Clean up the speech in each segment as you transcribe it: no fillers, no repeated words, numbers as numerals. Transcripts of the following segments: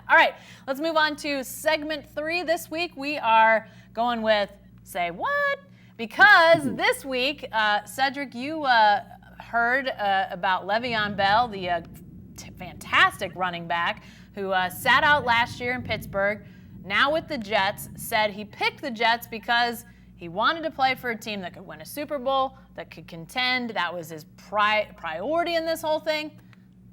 All right, let's move on to segment 3. This week we are going with Say What? Because this week, Cedric, you heard about Le'Veon Bell, the fantastic running back who sat out last year in Pittsburgh, now with the Jets, said he picked the Jets because he wanted to play for a team that could win a Super Bowl, that could contend. That was his priority in this whole thing.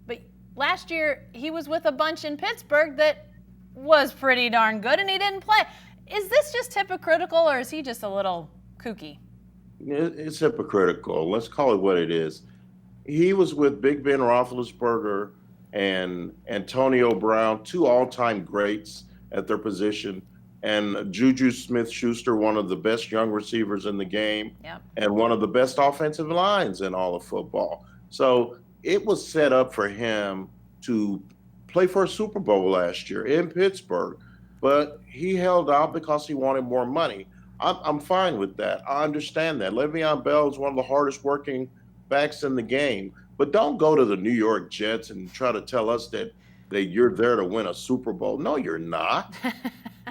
But last year, he was with a bunch in Pittsburgh that was pretty darn good, and he didn't play. Is this just hypocritical, or is he just a little kooky? It's hypocritical. Let's call it what it is. He was with Big Ben Roethlisberger and Antonio Brown, 2 all-time greats at their position, and Juju Smith-Schuster, one of the best young receivers in the game, and one of the best offensive lines in all of football. So it was set up for him to play for a Super Bowl last year in Pittsburgh, but he held out because he wanted more money. I'm fine with that. I understand that. Le'Veon Bell is one of the hardest working backs in the game, but don't go to the New York Jets and try to tell us that you're there to win a Super Bowl. No, you're not.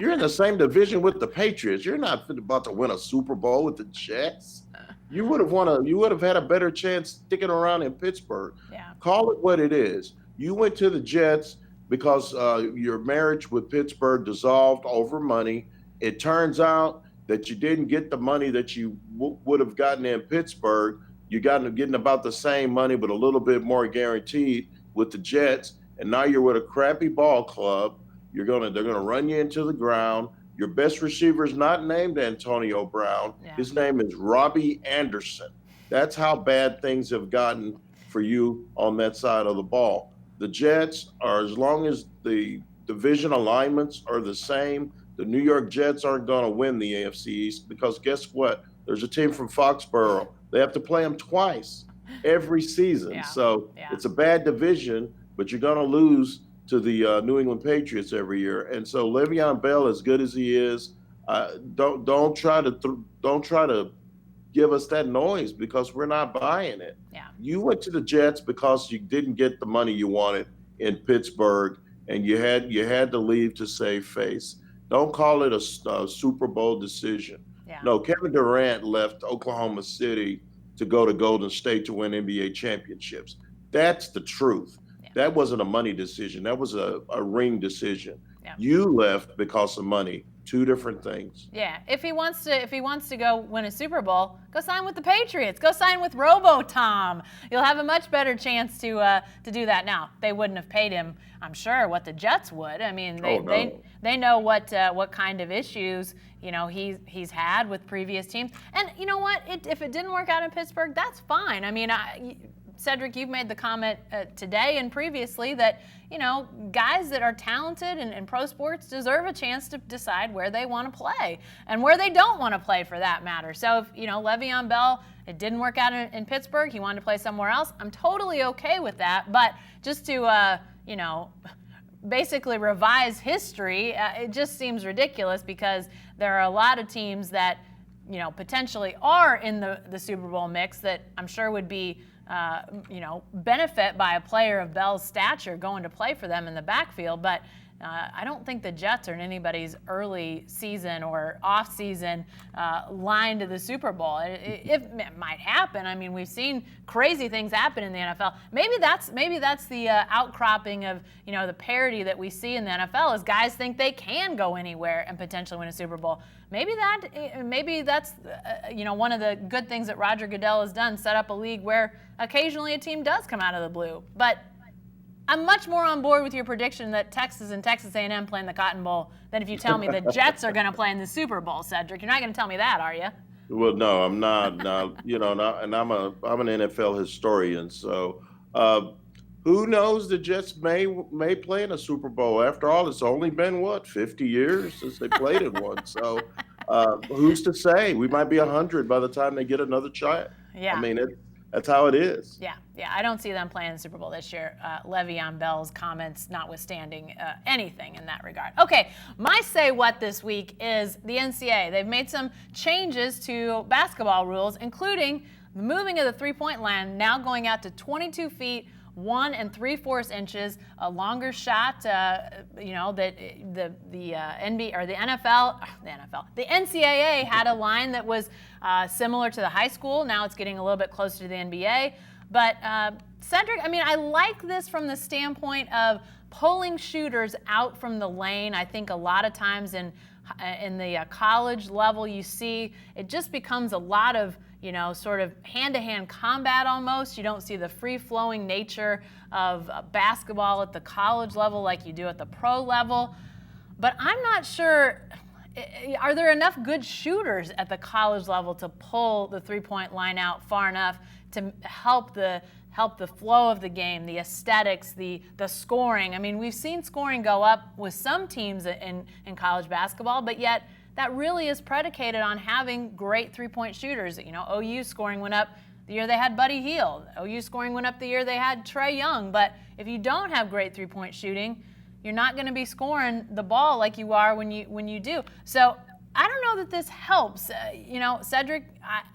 You're in the same division with the Patriots. You're not about to win a Super Bowl with the Jets. You would have had a better chance sticking around in Pittsburgh. Yeah. Call it what it is. You went to the Jets because your marriage with Pittsburgh dissolved over money. It turns out that you didn't get the money that you would have gotten in Pittsburgh. You're getting about the same money, but a little bit more guaranteed with the Jets. And now you're with a crappy ball club. They're gonna run you into the ground. Your best receiver is not named Antonio Brown. Yeah. His name is Robbie Anderson. That's how bad things have gotten for you on that side of the ball. The Jets are, as long as the division alignments are the same, the New York Jets aren't going to win the AFC East because guess what? There's a team from Foxborough. They have to play them twice every season. Yeah. So it's a bad division, but you're going to lose to the New England Patriots every year. And so Le'Veon Bell, as good as he is, don't try to give us that noise because we're not buying it. Yeah. You went to the Jets because you didn't get the money you wanted in Pittsburgh, and you had to leave to save face. Don't call it a Super Bowl decision. Yeah. No, Kevin Durant left Oklahoma City to go to Golden State to win NBA championships. That's the truth. Yeah. That wasn't a money decision. That was a ring decision. Yeah. You left because of money. 2 different things. Yeah. If he wants to go win a Super Bowl, go sign with the Patriots. Go sign with Robo-Tom. You'll have a much better chance to do that. Now, they wouldn't have paid him, I'm sure, what the Jets would. I mean, they know what kind of issues, he's had with previous teams. And you know what? If it didn't work out in Pittsburgh, that's fine. I mean, Cedric, you've made the comment today and previously that, guys that are talented in pro sports deserve a chance to decide where they want to play and where they don't want to play for that matter. So if, Le'Veon Bell, it didn't work out in Pittsburgh, he wanted to play somewhere else, I'm totally okay with that. But just to, basically revise history, it just seems ridiculous because there are a lot of teams that, potentially are in the Super Bowl mix that I'm sure would be benefit by a player of Bell's stature going to play for them in the backfield. But I don't think the Jets are in anybody's early season or off-season line to the Super Bowl. It might happen. I mean, we've seen crazy things happen in the NFL. Maybe that's the outcropping of the parity that we see in the NFL is guys think they can go anywhere and potentially win a Super Bowl. Maybe that's one of the good things that Roger Goodell has done, set up a league where occasionally a team does come out of the blue. But I'm much more on board with your prediction that Texas and Texas A&M play in the Cotton Bowl than if you tell me the Jets are going to play in the Super Bowl, Cedric. You're not going to tell me that, are you? Well, no, I'm not. No, and I'm an NFL historian, so who knows? The Jets may play in a Super Bowl. After all, it's only been 50 years since they played in one. So who's to say? We might be 100 by the time they get another shot. Yeah. I mean, that's how it is. Yeah. I don't see them playing the Super Bowl this year. Le'Veon Bell's comments notwithstanding anything in that regard. Okay, my say what this week is the NCAA. They've made some changes to basketball rules, including the moving of the three-point line now going out to 22 feet 1 3/4 inches, a longer shot. That the NBA or the NCAA had a line that was similar to the high school. Now it's getting a little bit closer to the NBA. But Cedric, I mean, I like this from the standpoint of pulling shooters out from the lane. I think a lot of times in the college level, you see it just becomes a lot of, sort of hand-to-hand combat almost. You don't see the free-flowing nature of basketball at the college level like you do at the pro level. But I'm not sure, are there enough good shooters at the college level to pull the three-point line out far enough to help the flow of the game, the aesthetics, the scoring? I mean, we've seen scoring go up with some teams in college basketball, but yet that really is predicated on having great three-point shooters. OU scoring went up the year they had Buddy Hield. OU scoring went up the year they had Trae Young. But if you don't have great three-point shooting, you're not going to be scoring the ball like you are when you do. So I don't know that this helps. Cedric,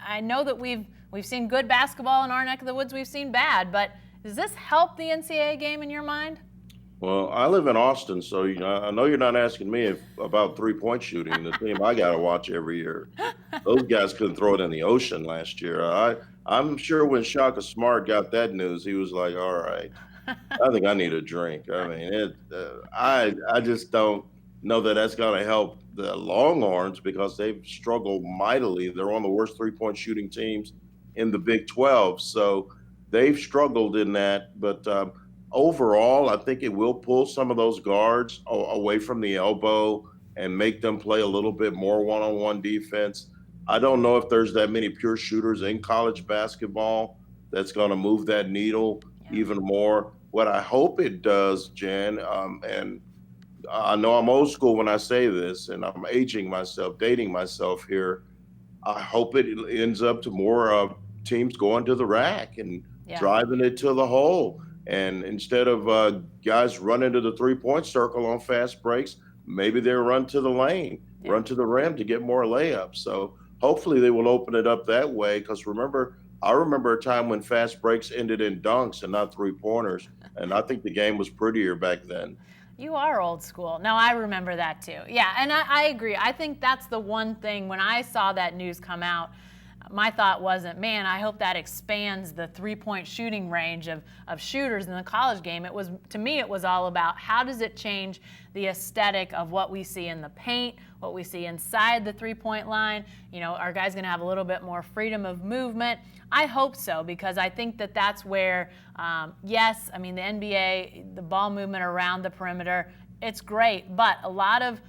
I know that we've seen good basketball in our neck of the woods. We've seen bad, but does this help the NCAA game in your mind? Well, I live in Austin, so I know you're not asking me about three-point shooting, the team I got to watch every year. Those guys couldn't throw it in the ocean last year. I'm sure when Shaka Smart got that news, he was like, all right, I think I need a drink. I mean, I just don't know that that's going to help the Longhorns because they've struggled mightily. They're one of the worst three-point shooting teams in the Big 12, so they've struggled in that. But overall, I think it will pull some of those guards away from the elbow and make them play a little bit more one-on-one defense. I don't know if there's that many pure shooters in college basketball that's going to move that needle even more. What I hope it does, Jen, and I know I'm old school when I say this, and I'm dating myself here. I hope it ends up to more teams going to the rack and driving it to the hole. And instead of guys running to the three-point circle on fast breaks, maybe they run to the lane, run to the rim to get more layups. So hopefully they will open it up that way because I remember a time when fast breaks ended in dunks and not three-pointers, and I think the game was prettier back then. You are old school. No, I remember that too. Yeah, and I agree. I think that's the one thing when I saw that news come out, my thought wasn't, man, I hope that expands the three-point shooting range of shooters in the college game. To me, it was all about how does it change the aesthetic of what we see in the paint, what we see inside the three-point line. Are guys going to have a little bit more freedom of movement? I hope so, because I think that that's where, yes, I mean, the NBA, the ball movement around the perimeter, it's great, but a lot of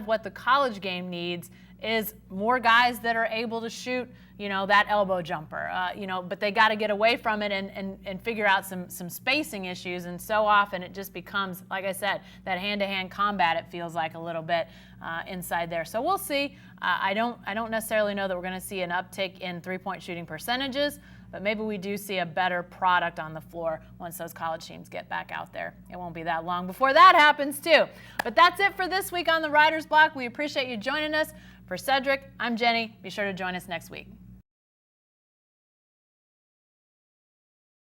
what the college game needs is more guys that are able to shoot, that elbow jumper, but they got to get away from it and figure out some spacing issues. And so often it just becomes, like I said, that hand-to-hand combat, it feels like a little bit inside there. So we'll see. I don't necessarily know that we're going to see an uptick in three-point shooting percentages, but maybe we do see a better product on the floor once those college teams get back out there. It won't be that long before that happens too. But that's it for this week on the Writer's Block. We appreciate you joining us. For Cedric, I'm Jenny. Be sure to join us next week.